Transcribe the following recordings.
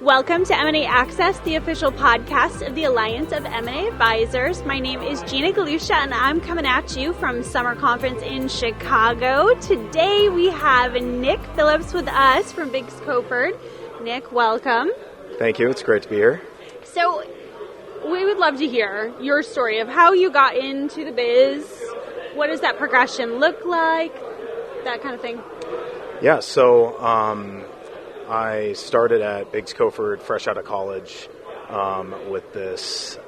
Welcome to M&A Access, the official podcast of the Alliance of M&A Advisors. My name is Gina Galusha, and I'm coming at you from Summer Conference in Chicago. Today we have Nick Phillips with us from Biggs Coford. Nick, welcome. Thank you. It's great to be here. So we would love to hear your story of how you got into the biz. What does that progression look like? That kind of thing. Yeah, so I started at Biggs Coford fresh out of college with this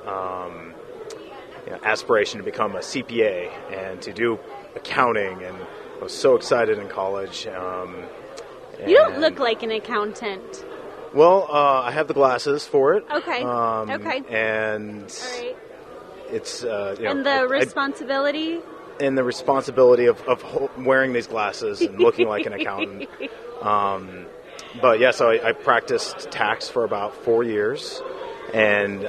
aspiration to become a CPA and to do accounting, and I was so excited in college. You don't look like an accountant. Well, I have the glasses for it. Okay. Okay. And all right. It's and the responsibility. And the responsibility of wearing these glasses and looking like an accountant. But yeah, so I practiced tax for about 4 years, and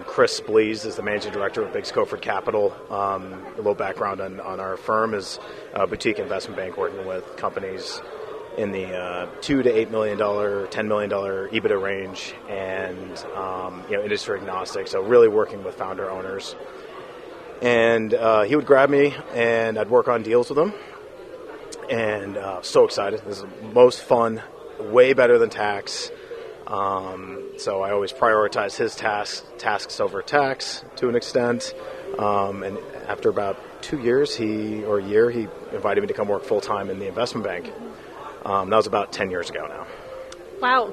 Chris Blees is the managing director of Biggs Coford Capital. A little background on our firm is a boutique investment bank working with companies in the $2 to $8 million, $10 million EBITDA range, and industry agnostic. So really working with founder owners. And he would grab me, and I'd work on deals with him. And so excited! This is the most fun. Way better than tax. So I always prioritize his tasks over tax to an extent. And after about 2 years, he invited me to come work full time in the investment bank. That was about 10 years ago now. Wow.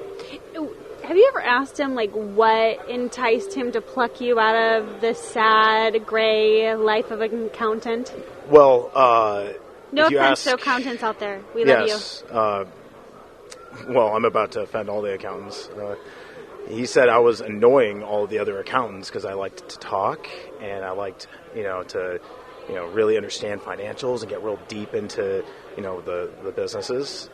Have you ever asked him what enticed him to pluck you out of the sad, gray life of an accountant? Well, no offense to accountants out there. We love you. Well, I'm about to offend all the accountants. He said I was annoying all the other accountants because I liked to talk, and I liked, to really understand financials and get real deep into, the businesses.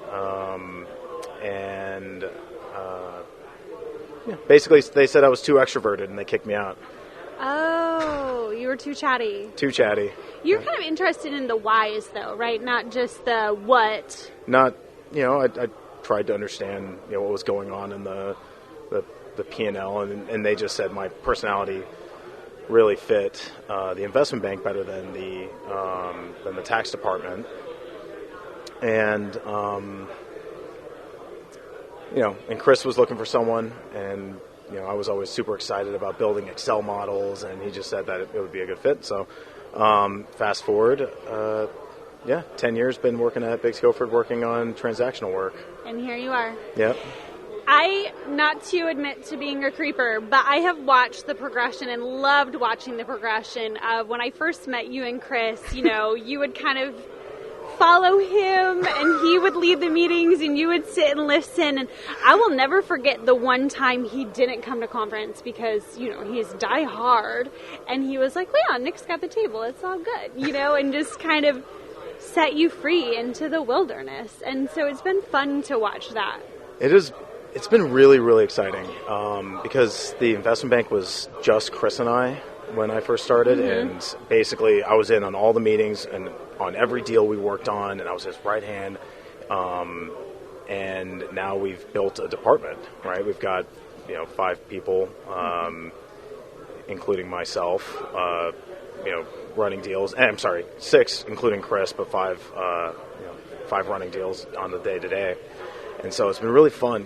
Basically they said I was too extroverted, and they kicked me out. Oh, you were too chatty. Too chatty. You're kind of interested in the whys, though, right? Not just the what. Not, I tried to understand what was going on in the P&L, and they just said my personality really fit the investment bank better than the tax department. And and Chris was looking for someone, and I was always super excited about building Excel models, and he just said that it would be a good fit. So fast forward, 10 years been working at Biggs Coford, working on transactional work. And here you are. Yep. Not to admit to being a creeper, but I have watched the progression and loved watching the progression of when I first met you and Chris. You would kind of follow him, and he would lead the meetings, and you would sit and listen. And I will never forget the one time he didn't come to conference because, he's die hard. And he was like, well, yeah, Nick's got the table. It's all good, and just kind of set you free into the wilderness. And so it's been fun to watch that. It's been really, really exciting because the investment bank was just Chris and I when I first started. Mm-hmm. And basically I was in on all the meetings and on every deal we worked on, and I was his right hand. And now we've built a department, right? We've got 5 people, including myself, running deals. And, I'm sorry, 6, including Chris, but 5 running deals on the day-to-day. And so it's been really fun.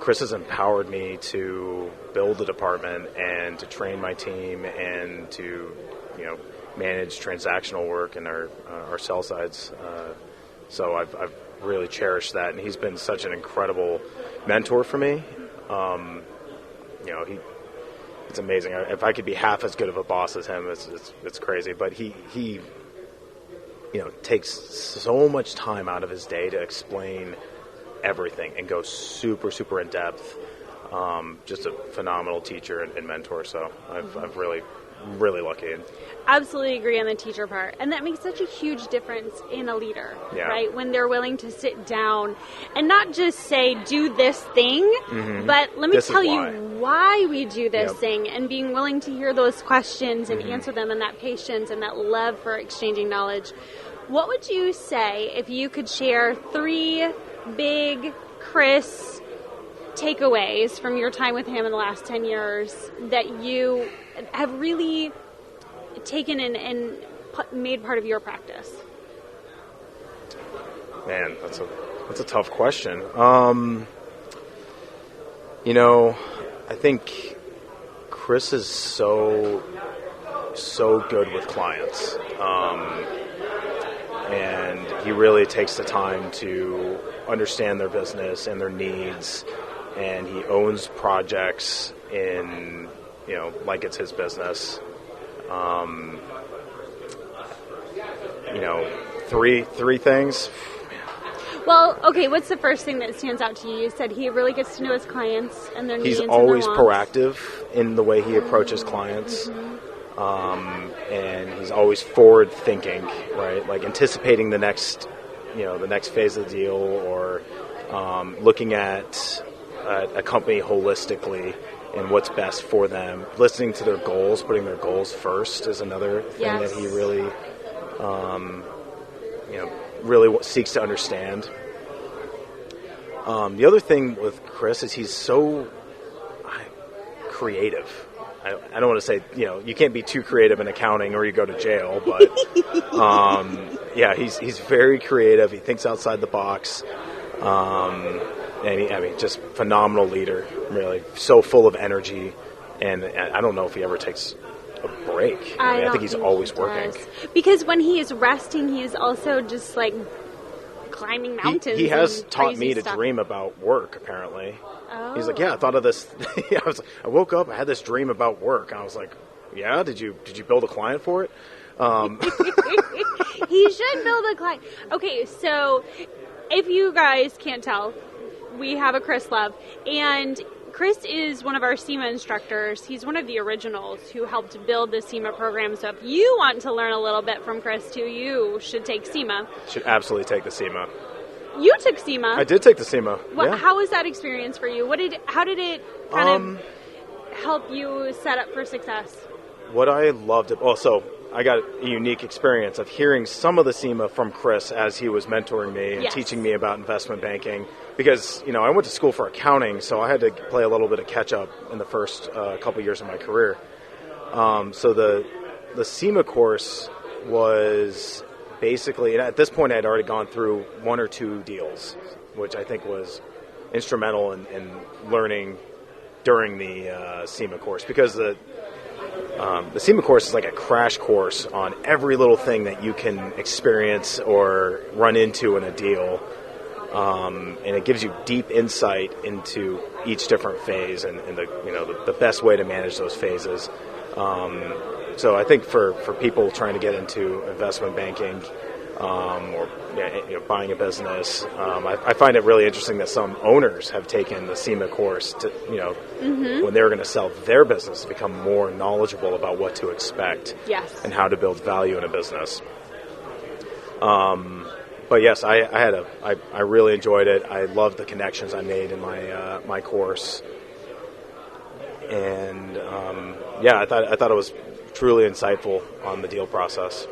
Chris has empowered me to build the department and to train my team and to, manage transactional work and our sell sides. So I've really cherished that, and he's been such an incredible mentor for me. It's amazing. If I could be half as good of a boss as him, it's crazy. But he takes so much time out of his day to explain everything and go super, super in depth. Just a phenomenal teacher and mentor. So I've really, really lucky. Absolutely agree on the teacher part. And that makes such a huge difference in a leader, right? When they're willing to sit down and not just say, do this thing, but let me tell you why we do this thing, and being willing to hear those questions and answer them, and that patience and that love for exchanging knowledge. What would you say if you could share 3 big Chris takeaways from your time with him in the last 10 years that you have really taken and made part of your practice? Man, that's a tough question. I think Chris is so good with clients, and he really takes the time to understand their business and their needs, and he owns projects in, like it's his business. Three things. Well, okay, what's the first thing that stands out to you? You said he really gets to know his clients and their needs. He's and always their wants. proactive in the way he approaches clients, and he's always forward thinking, right? Like anticipating the next phase of the deal, or looking at a company holistically and what's best for them. Listening to their goals, putting their goals first is another thing that he really, really seeks to understand. The other thing with Chris is he's so creative. I don't want to say, you can't be too creative in accounting or you go to jail, but he's very creative. He thinks outside the box. And just phenomenal leader, really. So full of energy, and I don't know if he ever takes a break. I think he's always working. Because when he is resting, he is also just like climbing mountains. He has taught me to stuff. dream about work, apparently. Oh. He's like, I thought of this. I woke up, I had this dream about work. I was like, yeah, did you build a client for it? He should build a client. Okay, so if you guys can't tell, we have a Chris Love, and Chris is one of our SEMA instructors. He's one of the originals who helped build the SEMA program. So if you want to learn a little bit from Chris too, you should take SEMA. Should absolutely take the SEMA. You took SEMA. I did take the SEMA. Yeah. How was that experience for you? How did it kind of help you set up for success? What I loved so I got a unique experience of hearing some of the SEMA from Chris as he was mentoring me and teaching me about investment banking. Because, I went to school for accounting, so I had to play a little bit of catch-up in the first couple years of my career. So the SEMA course was basically, and at this point I had already gone through one or two deals, which I think was instrumental in learning during the SEMA course. Because the SEMA course is like a crash course on every little thing that you can experience or run into in a deal. And it gives you deep insight into each different phase and the best way to manage those phases. So I think for people trying to get into investment banking or buying a business, I find it really interesting that some owners have taken the SEMA course to when they're going to sell their business, to become more knowledgeable about what to expect and how to build value in a business. But yes, I really enjoyed it. I loved the connections I made in my course, and I thought it was truly insightful on the deal process.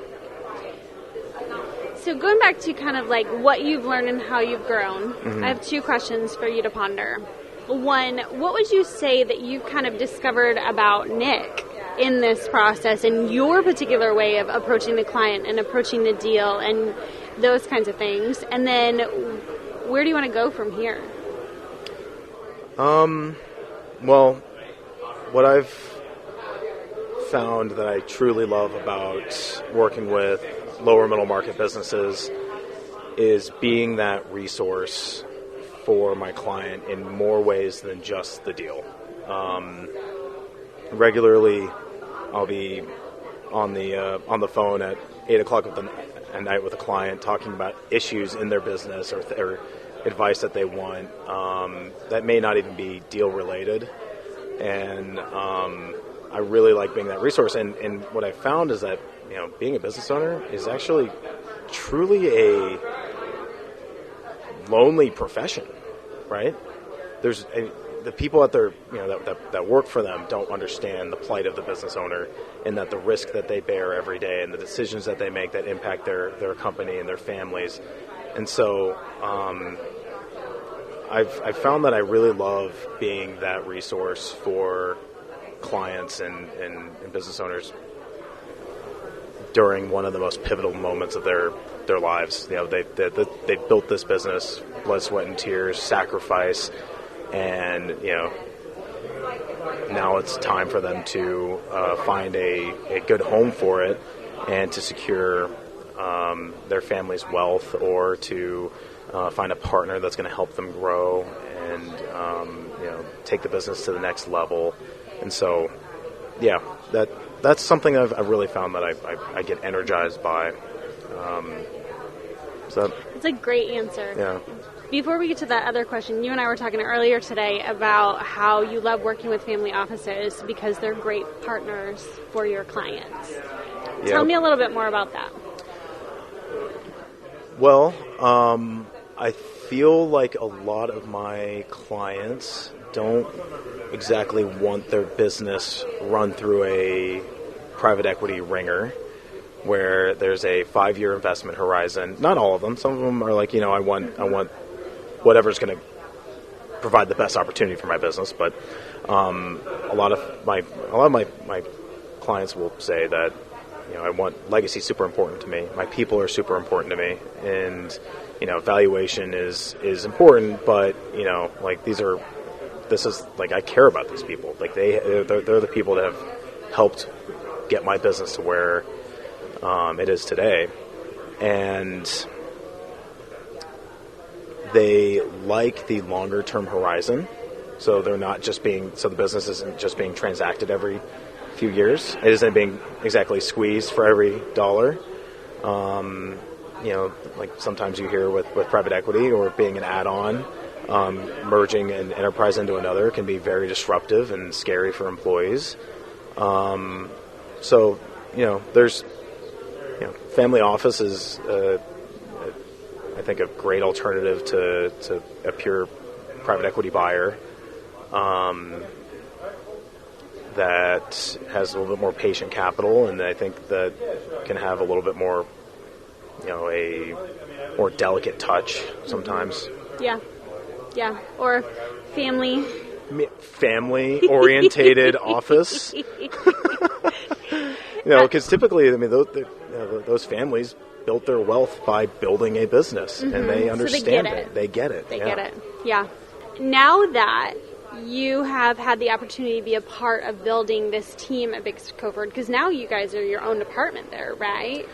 So going back to kind of like what you've learned and how you've grown, I have two questions for you to ponder. One, what would you say that you've kind of discovered about Nick in this process and your particular way of approaching the client and approaching the deal and those kinds of things? And then where do you want to go from here? Well, what I've found that I truly love about working with lower middle market businesses is being that resource for my client in more ways than just the deal. Regularly, I'll be on the phone at 8:00 at night with a client talking about issues in their business or advice that they want that may not even be deal related, and I really like being that resource. And what I found is that being a business owner is actually truly a lonely profession, right? There's the people out there, that work for them don't understand the plight of the business owner, and that the risk that they bear every day and the decisions that they make that impact their company and their families. And so I've found that I really love being that resource for clients and business owners during one of the most pivotal moments of their lives. They built this business, blood, sweat, and tears, sacrifice, and now it's time for them to find a good home for it and to secure their family's wealth, or to find a partner that's going to help them grow and take the business to the next level. And so, that's something I've really found that I get energized by. It's a great answer. Yeah. Before we get to that other question, you and I were talking earlier today about how you love working with family offices because they're great partners for your clients. Yep. Tell me a little bit more about that. Well, I feel like a lot of my clients don't exactly want their business run through a private equity ringer where there's a 5-year investment horizon. Not all of them. Some of them are like, I want whatever's going to provide the best opportunity for my business. But a lot of my clients will say that I want legacy super important to me. My people are super important to me, and valuation is important. But this is I care about these people. Like they're the people that have helped get my business to where it is today, and they like the longer term horizon. So they're not just the business isn't just being transacted every few years. It isn't being exactly squeezed for every dollar. Sometimes you hear with private equity or being an add-on, merging an enterprise into another can be very disruptive and scary for employees. There's family office is I think a great alternative to a pure private equity buyer. That has a little bit more patient capital, and I think that can have a little bit more, a more delicate touch sometimes. Yeah. Or family-orientated office. Because typically, those families built their wealth by building a business, and they understand it. They get it. They get it. Yeah. Now that you have had the opportunity to be a part of building this team at Big Covert, because now you guys are your own department there, right?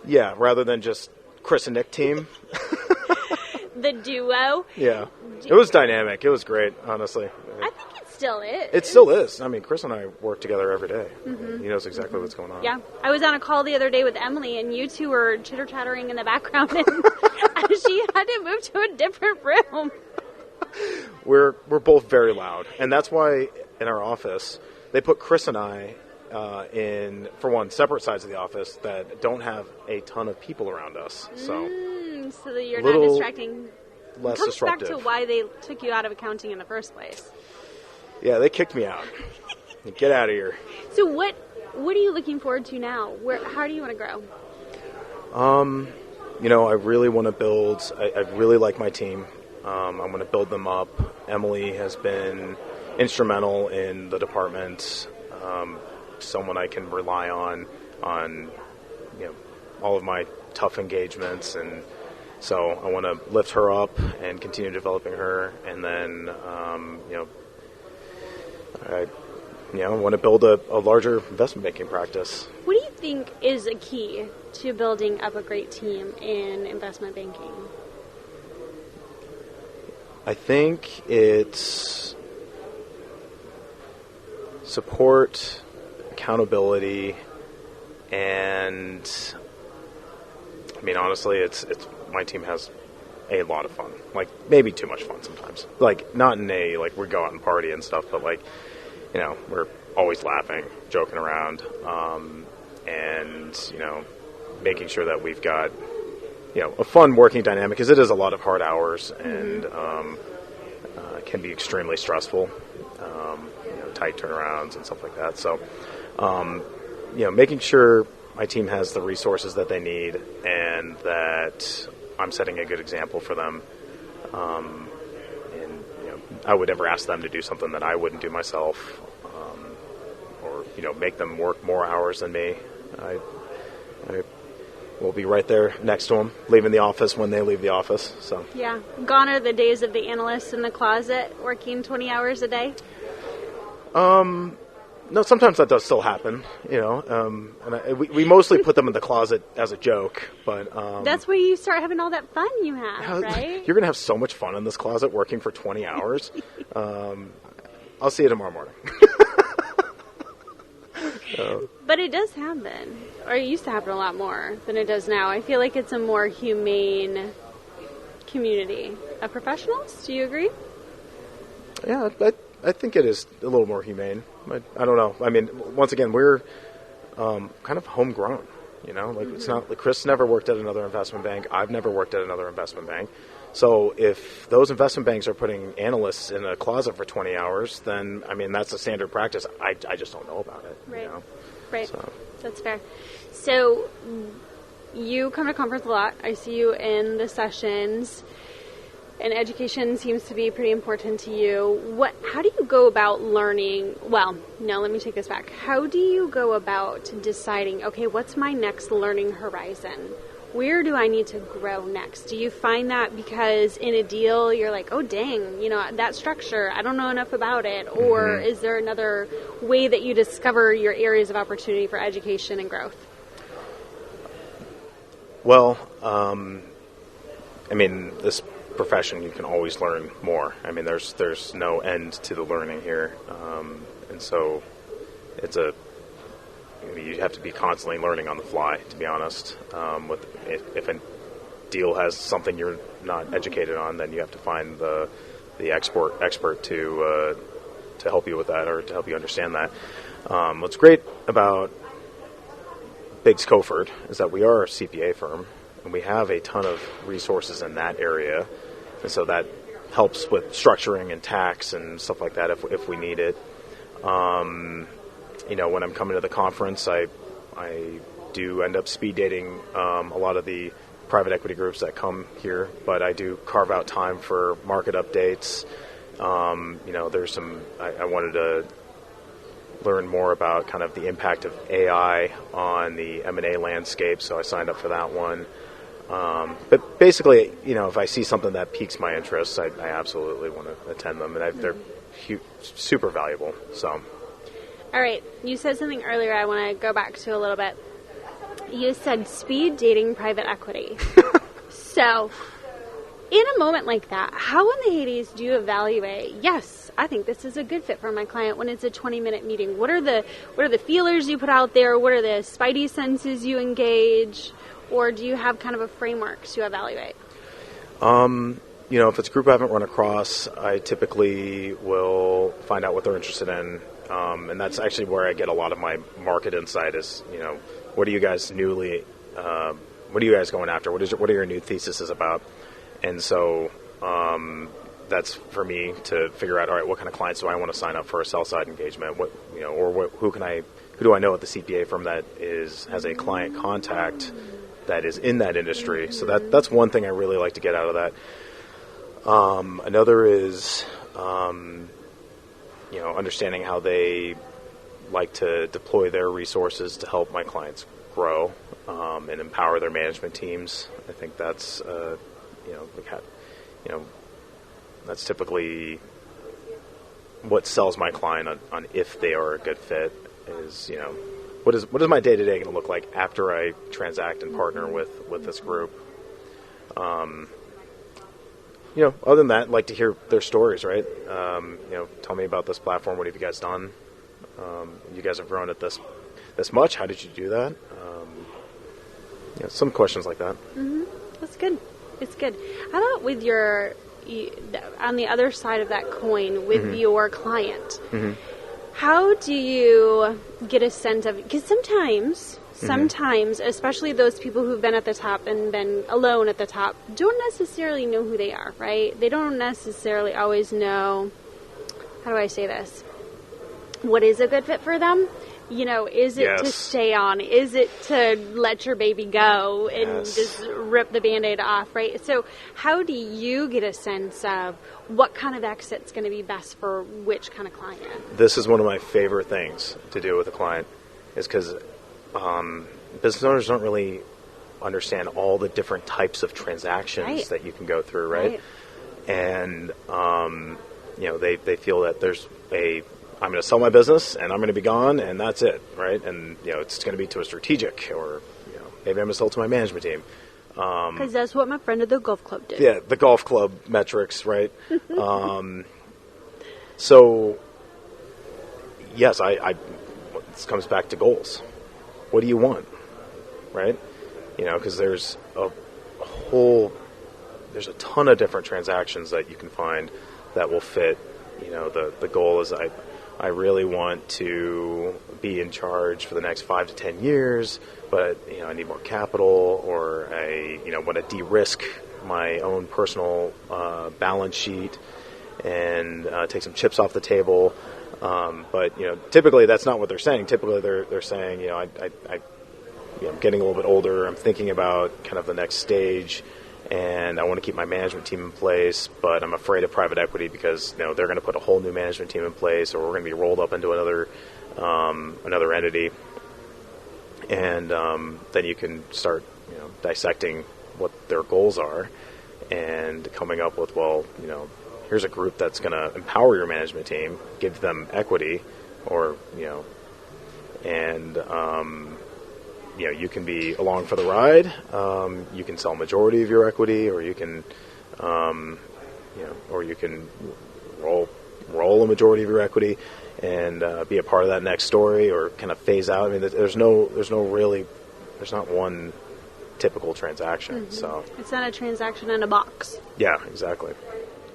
Yeah, rather than just Chris and Nick team. The duo. Yeah. It was dynamic. It was great, honestly. I think it still is. It still is. I mean, Chris and I work together every day. Mm-hmm. He knows exactly what's going on. Yeah. I was on a call the other day with Emily, and you two were chitter-chattering in the background, and she had to move to a different room. We're both very loud, and that's why in our office they put Chris and I in, for one, separate sides of the office that don't have a ton of people around us. So that you're not distracting. Less comes disruptive. Back to why they took you out of accounting in the first place. Yeah, they kicked me out. Get out of here. So what are you looking forward to now? How do you want to grow? I really want to build. I really like my team. I want to build them up. Emily has been instrumental in the department. Someone I can rely on all of my tough engagements, and so I want to lift her up and continue developing her. And then I want to build a larger investment banking practice. What do you think is a key to building up a great team in investment banking? I think it's support, accountability, and I mean, honestly, it's my team has a lot of fun. Like, maybe too much fun sometimes. Like, not in a, like, we go out and party and stuff, but, like, we're always laughing, joking around, and, making sure that we've got, a fun working dynamic, because it is a lot of hard hours and can be extremely stressful, tight turnarounds and stuff like that. So, making sure my team has the resources that they need and that I'm setting a good example for them I would never ask them to do something that I wouldn't do myself, or make them work more hours than me. I will be right there next to them, leaving the office when they leave the office. So yeah, gone are the days of the analyst in the closet working 20 hours a day. No, sometimes that does still happen, and we mostly put them in the closet as a joke, but that's where you start having all that fun you have, right? You're going to have so much fun in this closet working for 20 hours. I'll see you tomorrow morning. But it does happen, or it used to happen a lot more than it does now. I feel like it's a more humane community of professionals. Do you agree? Yeah, I think it is a little more humane. I don't know. I mean, once again, we're kind of homegrown. It's not like Chris never worked at another investment bank. I've never worked at another investment bank. So if those investment banks are putting analysts in a closet for 20 hours, then that's a standard practice. I just don't know about it. Right. Right. So. That's fair. So you come to conference a lot. I see you in the sessions. And education seems to be pretty important to you. How do you go about learning? Well, no, let me take this back. How do you go about deciding, okay, what's my next learning horizon? Where do I need to grow next? Do you find that because in a deal you're like, oh, dang, that structure, I don't know enough about it? Or is there another way that you discover your areas of opportunity for education and growth? Well, this profession, you can always learn more. There's no end to the learning here, and so it's you have to be constantly learning on the fly, to be honest. If a deal has something you're not educated on, then you have to find the expert to help you with that, or to help you understand that. What's great about Biggs Coford is that we are a CPA firm, and we have a ton of resources in that area. And so that helps with structuring and tax and stuff like that if we need it. When I'm coming to the conference, I do end up speed dating a lot of the private equity groups that come here, but I do carve out time for market updates. There's some, I wanted to learn more about kind of the impact of AI on the M&A landscape, so I signed up for that one. But basically, if I see something that piques my interest, I absolutely want to attend them, and they're super valuable. So, all right, you said something earlier I want to go back to a little bit. You said speed dating private equity. So, in a moment like that, how in the Hades do you evaluate, yes, I think this is a good fit for my client when it's a 20-minute meeting? What are the feelers you put out there? What are the spidey senses you engage? Or do you have kind of a framework to evaluate? If it's a group I haven't run across, I typically will find out what they're interested in. And that's actually where I get a lot of my market insight is, what are you guys what are you guys going after? What are your new theses about? And so that's for me to figure out, all right, what kind of clients do I want to sign up for a sell-side engagement? Who do I know at the CPA firm that has a client contact that is in that industry? So that's one thing I really like to get out of that. Another is, understanding how they like to deploy their resources to help my clients grow and empower their management teams. I think that's, that's typically what sells my client on if they are a good fit is, what is my day-to-day going to look like after I transact and partner with this group? Other than that, I'd like to hear their stories, right? Tell me about this platform. What have you guys done? You guys have grown at this much. How did you do that? Some questions like that. Mm-hmm. That's good. It's good. How about with on the other side of that coin, with your client? Mm-hmm. How do you get a sense of, because sometimes, especially those people who've been at the top and been alone at the top, don't necessarily know who they are, right? They don't necessarily always know, how do I say this, what is a good fit for them. Is it to stay on? Is it to let your baby go and just rip the Band-Aid off, right? So how do you get a sense of what kind of exit's going to be best for which kind of client? This is one of my favorite things to do with a client, is because business owners don't really understand all the different types of transactions that you can go through, right? And, they feel that there's I'm going to sell my business and I'm going to be gone and that's it, right? And, it's going to be to a strategic, or, maybe I'm going to sell to my management team. Because that's what my friend at the golf club did. Yeah, the golf club metrics, right? So, yes, this comes back to goals. What do you want, right? Because there's a ton of different transactions that you can find that will fit. The goal is I really want to be in charge for the next 5 to 10 years, but I need more capital, or I want to de-risk my own personal balance sheet and take some chips off the table. But typically that's not what they're saying. Typically they're saying I'm getting a little bit older. I'm thinking about kind of the next stage, and I want to keep my management team in place, but I'm afraid of private equity because they're going to put a whole new management team in place, or we're going to be rolled up into another entity, and then you can start dissecting what their goals are and coming up with, here's a group that's going to empower your management team, give them equity, or and you can be along for the ride. You can sell a majority of your equity, or you can, or you can roll a majority of your equity and be a part of that next story, or kind of phase out. I mean, there's not one typical transaction. Mm-hmm. So it's not a transaction in a box. Yeah, exactly.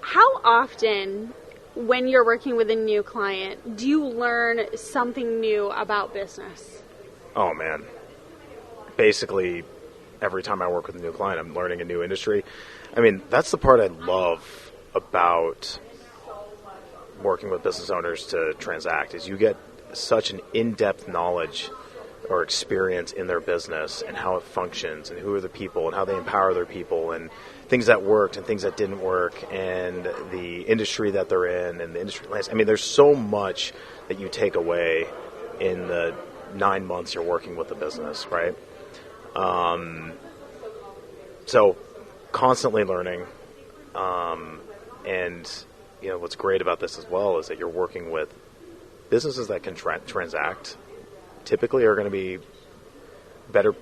How often, when you're working with a new client, do you learn something new about business? Oh man. Basically, every time I work with a new client, I'm learning a new industry. I mean, that's the part I love about working with business owners to transact, is you get such an in-depth knowledge or experience in their business and how it functions and who are the people and how they empower their people and things that worked and things that didn't work and the industry that they're in and the industry landscape. I mean, there's so much that you take away in the 9 months you're working with the business, right? So constantly learning, and what's great about this as well is that you're working with businesses that can transact. Typically, are going to be better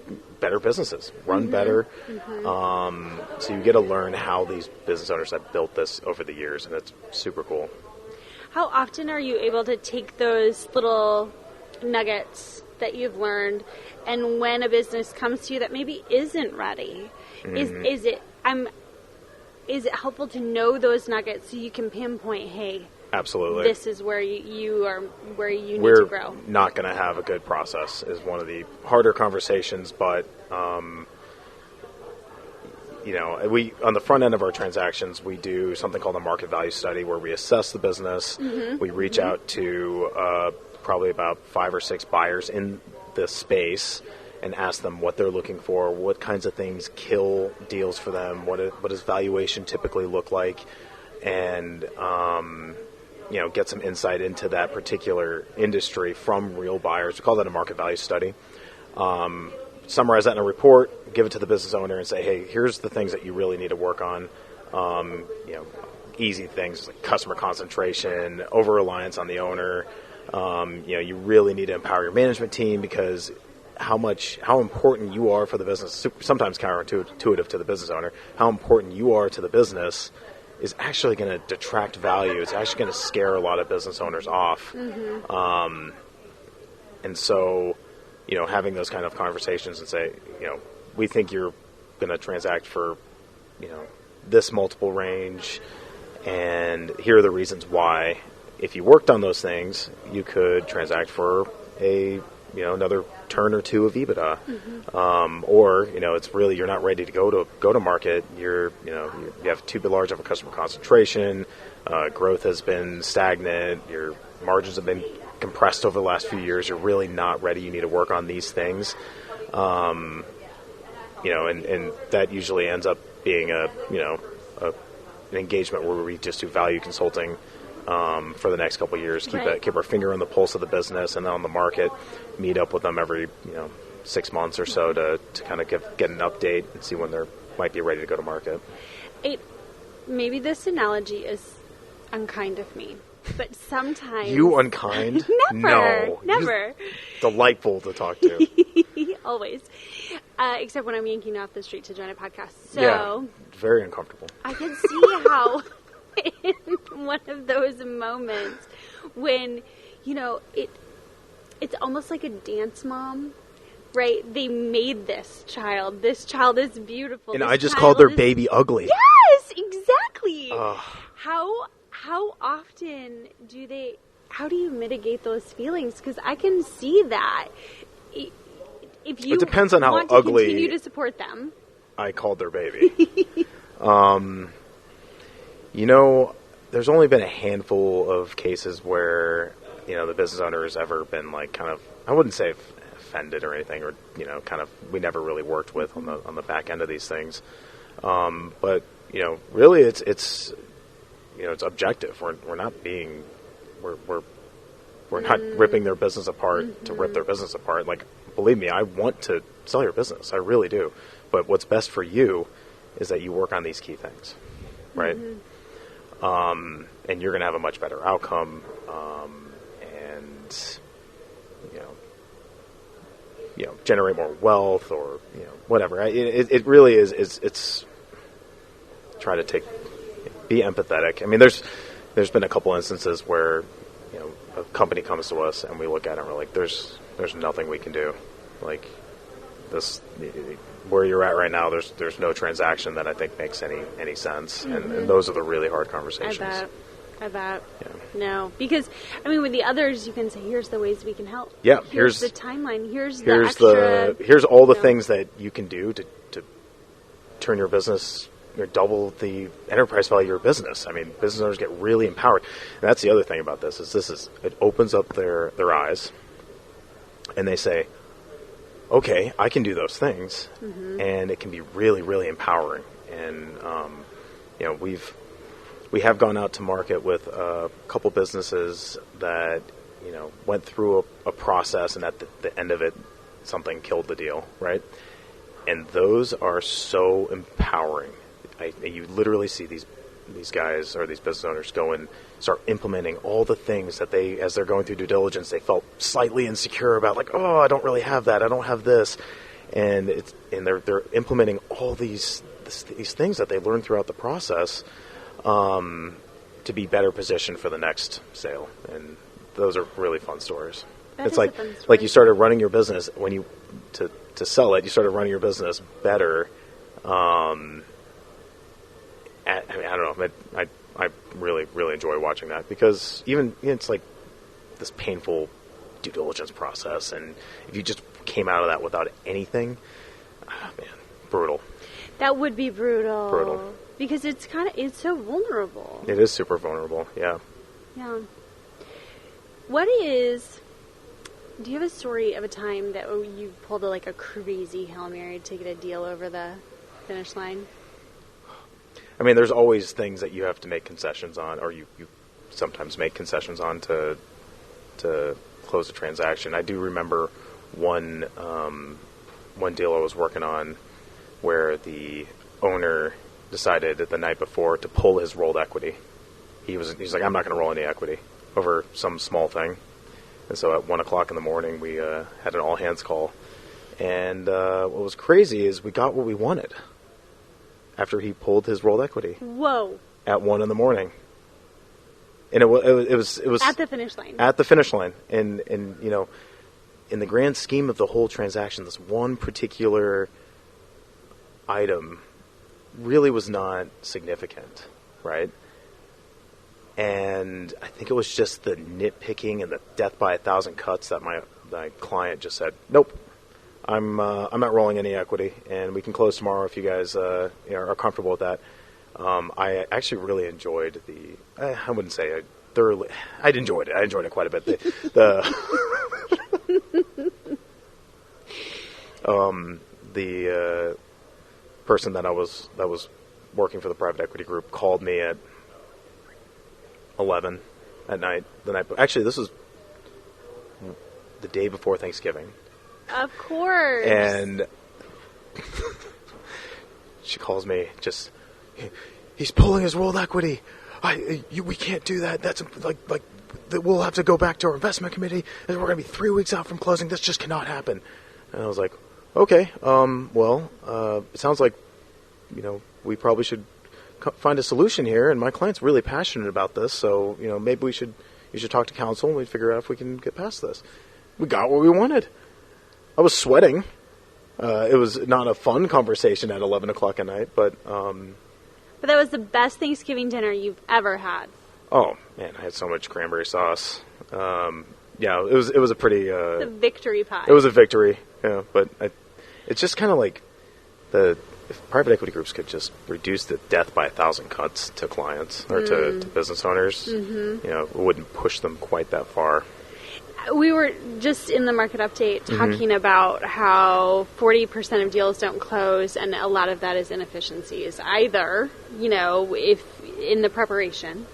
businesses, run better. Mm-hmm. So you get to learn how these business owners have built this over the years, and it's super cool. How often are you able to take those little nuggets that you've learned, and when a business comes to you that maybe isn't ready, mm-hmm. Is it helpful to know those nuggets so you can pinpoint, hey, absolutely, this is where you are, where you need We're to grow? not going to have a good process is one of the harder conversations, but we on the front end of our transactions, we do something called a market value study where we assess the business. Mm-hmm. We reach mm-hmm. out to probably about 5 or 6 buyers in the space and ask them what they're looking for, what kinds of things kill deals for them, what does valuation typically look like, and get some insight into that particular industry from real buyers. We call that a market value study. Summarize that in a report, give it to the business owner and say, hey, here's the things that you really need to work on. Easy things like customer concentration, over-reliance on the owner. You really need to empower your management team because how important you are for the business, sometimes counterintuitive to the business owner, how important you are to the business is actually going to detract value. It's actually going to scare a lot of business owners off. Mm-hmm. And so, having those kind of conversations and say, we think you're going to transact for, this multiple range, and here are the reasons why. If you worked on those things, you could transact for another turn or two of EBITDA, mm-hmm. Or it's really you're not ready to go to market. You have too large of a customer concentration. Growth has been stagnant. Your margins have been compressed over the last few years. You're really not ready. You need to work on these things. And that usually ends up being an engagement where we just do value consulting for the next couple of years. Keep our finger on the pulse of the business and on the market. Meet up with them every 6 months or so to kind of get an update and see when they might be ready to go to market. Maybe this analogy is unkind of me, but sometimes... You unkind? Never. No. Never. Delightful to talk to. Always. Except when I'm yanking off the street to join a podcast. So yeah, very uncomfortable. I can see how in one of those moments when, it's almost like a dance mom, right? They made this child. This child is beautiful. And I just called their baby ugly. Yes, exactly. How often how do you mitigate those feelings? Because I can see that. If you it depends on how want ugly to continue to support them. I called their baby. There's only been a handful of cases where, the business owner has ever been like kind of, I wouldn't say offended or anything, or, kind of, we never really worked with on the back end of these things. But, really it's objective. We're not being, we're not ripping their business apart to rip their business apart. Like, believe me, I want to sell your business. I really do. But what's best for you is that you work on these key things, right? And you're going to have a much better outcome. And generate more wealth or, whatever. It really is, it's try to be empathetic. I mean, there's been a couple instances where, a company comes to us and we look at it and we're like, there's nothing we can do. Like this, where you're at right now, there's no transaction that I think makes any sense. And those are the really hard conversations. I bet. Yeah. No, because with the others, you can say, here's the ways we can help. Yeah. Here's the timeline. Here's all the things that you can do to turn your business or double the enterprise value of your business. I mean, business owners get really empowered. And that's the other thing about this is it opens up their eyes and they say, okay, I can do those things. And it can be really, really empowering. And, we have gone out to market with a couple businesses that, went through a process and at the end of it, something killed the deal, right? And those are so empowering. You literally see these guys or these business owners go and start implementing all the things that as they're going through due diligence, they felt slightly insecure about, like, oh, I don't really have that, I don't have this, and they're implementing all these things that they learned throughout the process to be better positioned for the next sale, and those are really fun stories. It's like you started running your business when you to sell it. You started running your business better. I don't know. I really, really enjoy watching that because even it's like this painful due diligence process, and if you just came out of that without anything, brutal. That would be brutal. Brutal. Because it's so vulnerable. It is super vulnerable. Yeah. Yeah. Do you have a story of a time that you pulled a crazy Hail Mary to get a deal over the finish line? I mean, there's always things that you have to make concessions on, or you sometimes make concessions on to close a transaction. I do remember one deal I was working on where the owner decided the night before to pull his rolled equity. He's like, I'm not going to roll any equity over some small thing. And so at 1 o'clock in the morning, we had an all-hands call. And what was crazy is we got what we wanted after he pulled his rolled equity. Whoa. At 1 in the morning. And it was at the finish line. At the finish line. And in the grand scheme of the whole transaction, this one particular item really was not significant, right? And I think it was just the nitpicking and the death by 1,000 cuts that my client just said, nope, I'm not rolling any equity, and we can close tomorrow if you guys are comfortable with that. I actually really enjoyed I wouldn't say thoroughly. I enjoyed it. I enjoyed it quite a bit. The person that was working for the private equity group called me at 11 at night. Actually, this was the day before Thanksgiving. Of course. And she calls me, he's pulling his rolled equity. We can't do that. That's like we'll have to go back to our investment committee. We're going to be 3 weeks out from closing. This just cannot happen. And I was like, okay, it sounds like, we probably should find a solution here. And my client's really passionate about this. So, maybe you should talk to counsel and we'd figure out if we can get past this. We got what we wanted. I was sweating. It was not a fun conversation at 11 o'clock at night, but that was the best Thanksgiving dinner you've ever had. Oh man, I had so much cranberry sauce. Yeah, it was a pretty. The victory pie. It was a victory. Yeah, but it's just kind of like if private equity groups could just reduce the death by 1,000 cuts to clients or to business owners, it wouldn't push them quite that far. We were just in the market update talking about how 40% of deals don't close, and a lot of that is inefficiencies. Either, if in the preparation,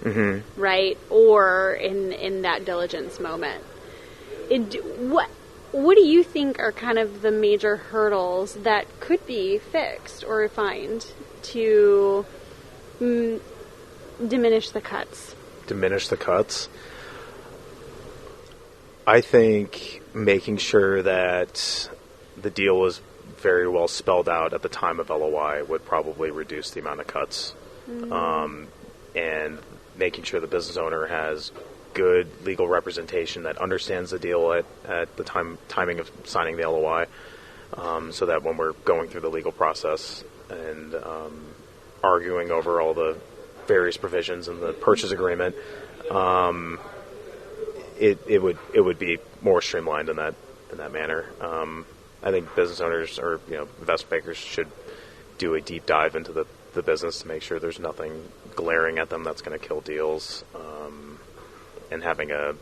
right, or in that diligence moment. What do you think are kind of the major hurdles that could be fixed or refined to diminish the cuts? Diminish the cuts? I think making sure that the deal was very well spelled out at the time of LOI would probably reduce the amount of cuts. And making sure the business owner has good legal representation that understands the deal at the timing of signing the LOI, so that when we're going through the legal process and arguing over all the various provisions in the purchase agreement, it would be more streamlined in that manner. I think business owners or investment bankers should do a deep dive into the business to make sure there's nothing glaring at them that's going to kill deals, and having a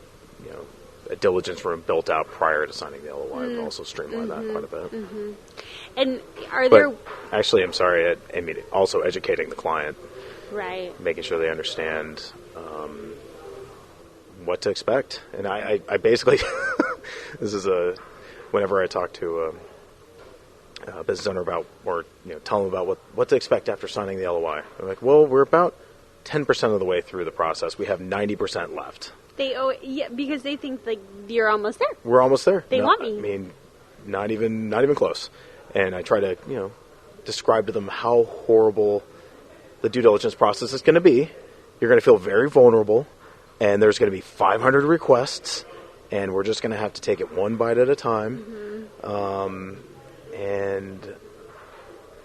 diligence room built out prior to signing the LOI would also streamline that quite a bit. And there? Actually, I'm sorry. I mean, also educating the client, right? Making sure they understand what to expect. And I basically, this is whenever I talk to a business owner about, or tell them about what to expect after signing the LOI. They're like, well, we're about 10% of the way through the process. We have 90% left. Because they think like you're almost there. We're almost there. They want me. I mean, not even close. And I try to describe to them how horrible the due diligence process is going to be. You're going to feel very vulnerable, and there's going to be 500 requests, and we're just going to have to take it one bite at a time. And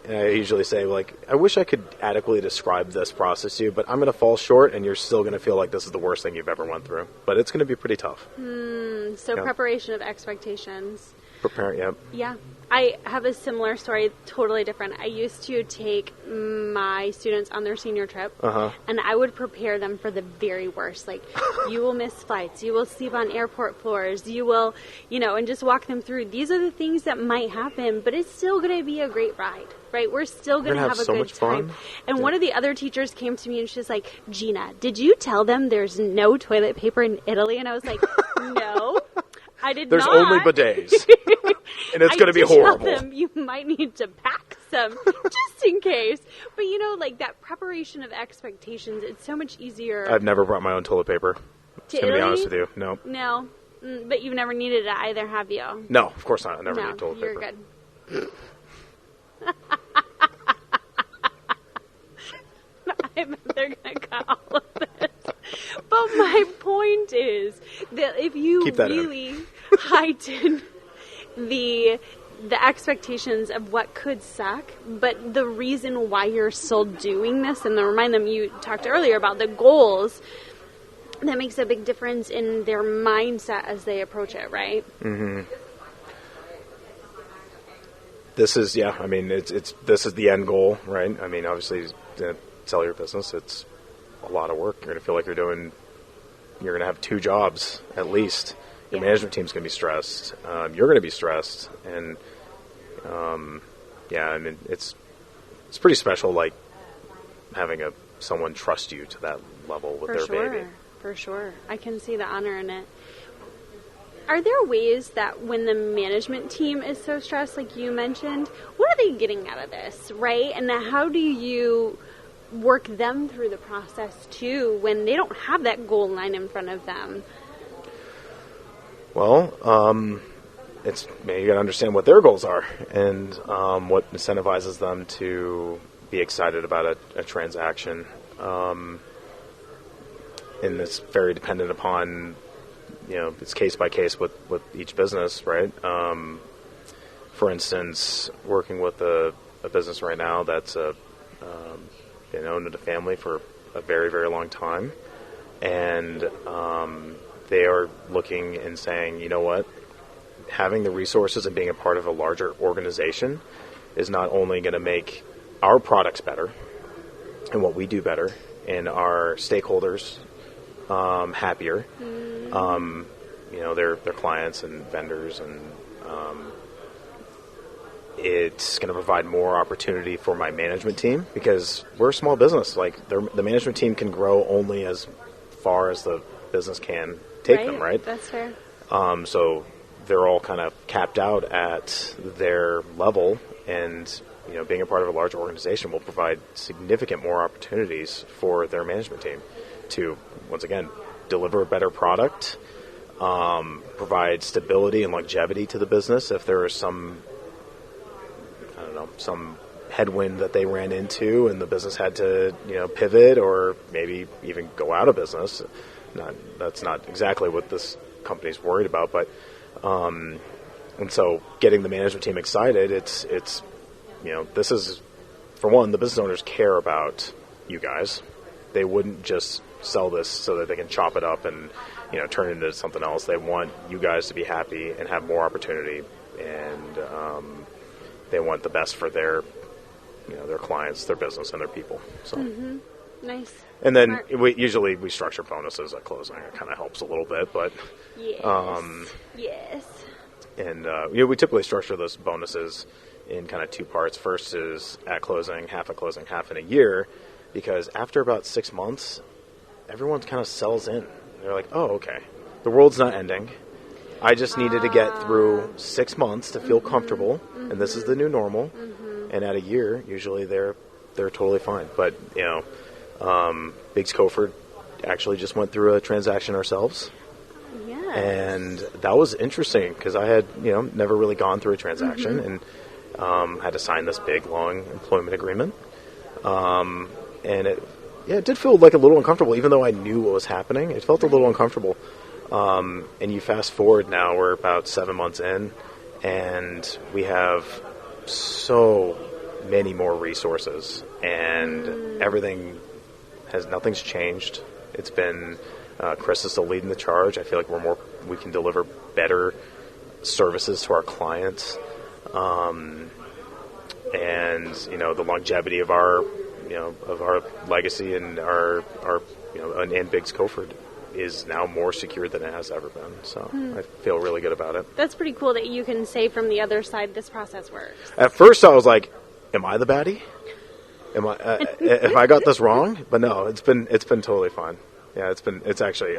I usually say, like, I wish I could adequately describe this process to you, but I'm going to fall short, and you're still going to feel like this is the worst thing you've ever went through. But it's going to be pretty tough. Preparation of expectations. Yeah. I have a similar story, totally different. I used to take my students on their senior trip, and I would prepare them for the very worst. Like, you will miss flights, you will sleep on airport floors, you will, and just walk them through. These are the things that might happen, but it's still going to be a great ride, right? We're still going to have a so good much time. Fun. And one of the other teachers came to me and she's like, Gina, did you tell them there's no toilet paper in Italy? And I was like, no. I did There's not. only bidets, and it's going to be horrible. Tell them you might need to pack some just in case. But like that preparation of expectations, it's so much easier. I've never brought my own toilet paper. I'm going to be honest with you. No. No, but you've never needed it either, have you? No, of course not. I never needed toilet paper. You're good. I bet they're going to cut all of this. But my point is that if you really heighten the expectations of what could suck, but the reason why you're still doing this, and then remind them, you talked earlier about the goals, that makes a big difference in their mindset as they approach it, right? This is, I mean, this is the end goal, right? I mean, obviously, to sell your business, it's a lot of work. You're going to feel like you're doing you're going to have 2 jobs at least. Your management team's going to be stressed. You're going to be stressed, and I mean, it's pretty special, like having someone trust you to that level with their baby. For sure. I can see the honor in it. Are there ways that when the management team is so stressed, like you mentioned, what are they getting out of this, right? And how do you work them through the process too when they don't have that goal line in front of them? Well, you got to understand what their goals are and what incentivizes them to be excited about a transaction. And it's very dependent upon, it's case by case with each business, right? For instance, working with a business right now that's been owned in a family for a very, very long time. And they are looking and saying, you know what? Having the resources and being a part of a larger organization is not only going to make our products better and what we do better and our stakeholders happier, their clients and vendors, and it's going to provide more opportunity for my management team because we're a small business. Like the management team can grow only as far as the business can take them, right? That's fair. So they're all kind of capped out at their level, and being a part of a large organization will provide significant more opportunities for their management team to, once again, deliver a better product, provide stability and longevity to the business if there is some headwind that they ran into and the business had to, pivot or maybe even go out of business. That's not exactly what this company's worried about, but and so getting the management team excited, it's this is, for one, the business owners care about you guys. They wouldn't just sell this so that they can chop it up and turn it into something else. They want you guys to be happy and have more opportunity, and they want the best for their clients, their business, and their people. So nice. And then we structure bonuses at closing. It kind of helps a little bit, but yes. And we typically structure those bonuses in kind of 2 parts. First is at closing, half in a year, because after about 6 months, everyone kind of sells in. They're like, oh, okay, the world's not ending. I just needed to get through 6 months to feel comfortable, and this is the new normal. And at a year, usually they're totally fine. But Biggs Coford actually just went through a transaction ourselves. Yes. And that was interesting because I had never really gone through a transaction and had to sign this big long employment agreement. And it did feel like a little uncomfortable, even though I knew what was happening. It felt a little uncomfortable. And you fast forward now, we're about 7 months in, and we have so many more resources, and nothing's changed. It's been Chris is still leading the charge. I feel like we can deliver better services to our clients, and the longevity of our legacy and our and Biggs Coford is now more secure than it has ever been. So I feel really good about it. That's pretty cool that you can say from the other side this process works. At first I was like, am I the baddie? If I got this wrong? But no, it's been totally fine. Yeah, it's actually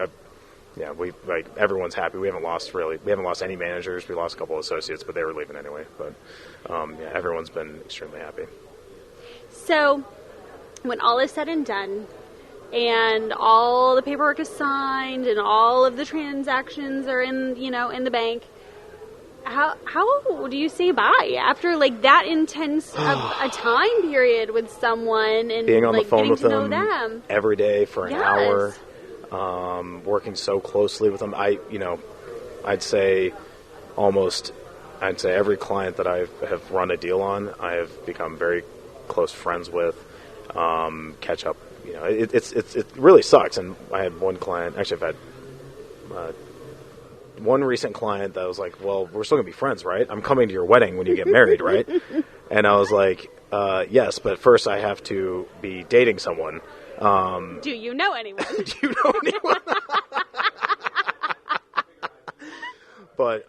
everyone's happy. We haven't lost any managers. We lost a couple of associates, but they were leaving anyway. But everyone's been extremely happy. So when all is said and done, and all the paperwork is signed, and all of the transactions are in the bank, how do you say bye after that intense a time period with someone and being on the phone with them every day for an hour, working so closely with them? I'd say every client that I have run a deal on, I have become very close friends with. Catch up. It really sucks. And I had one client, actually I've had one recent client that was like, well, we're still going to be friends, right? I'm coming to your wedding when you get married, right? And I was like, yes, but first I have to be dating someone. Do you know anyone? Do you know anyone? but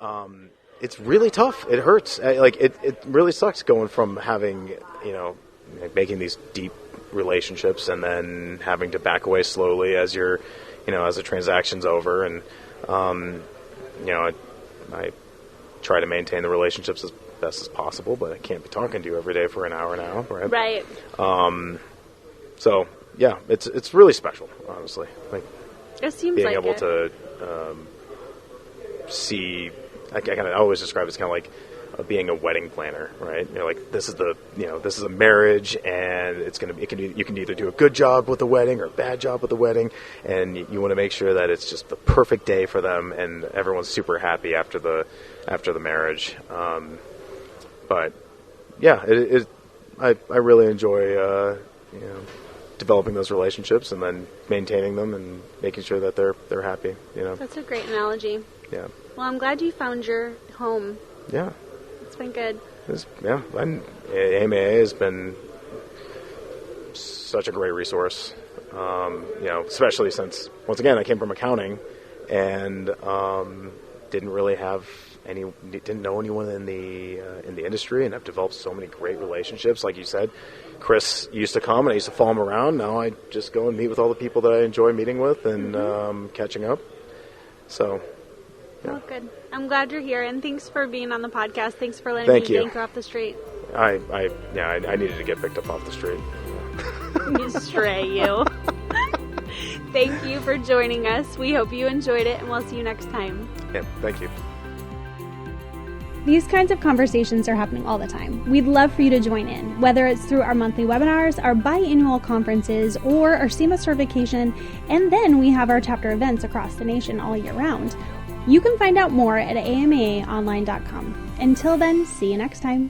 it's really tough. It hurts. Like it really sucks going from having, like making these deep relationships and then having to back away slowly as as the transaction's over. And I try to maintain the relationships as best as possible, but I can't be talking to you every day for an hour now, right? Right. So yeah, it's really special, honestly. Like it seems being like able it. to see. I always describe it as kind of like being a wedding planner, right? Like this is a marriage, and you can either do a good job with the wedding or a bad job with the wedding, and you want to make sure that it's just the perfect day for them, and everyone's super happy after the marriage. But yeah, I really enjoy developing those relationships and then maintaining them and making sure that they're happy. That's a great analogy. Yeah. Well, I'm glad you found your home. Yeah. It's been good. And AMA has been such a great resource. Especially since, once again, I came from accounting and didn't know anyone in the industry, and I've developed so many great relationships. Like you said, Chris used to come and I used to follow him around. Now I just go and meet with all the people that I enjoy meeting with and catching up. So. Yeah. Well, good. I'm glad you're here, and thanks for being on the podcast. Thanks for letting me yank you off the street. I needed to get picked up off the street. You stray, you. Thank you for joining us. We hope you enjoyed it, and we'll see you next time. Yeah, thank you. These kinds of conversations are happening all the time. We'd love for you to join in, whether it's through our monthly webinars, our biannual conferences, or our SEMA certification, and then we have our chapter events across the nation all year round. You can find out more at amaonline.com. Until then, see you next time.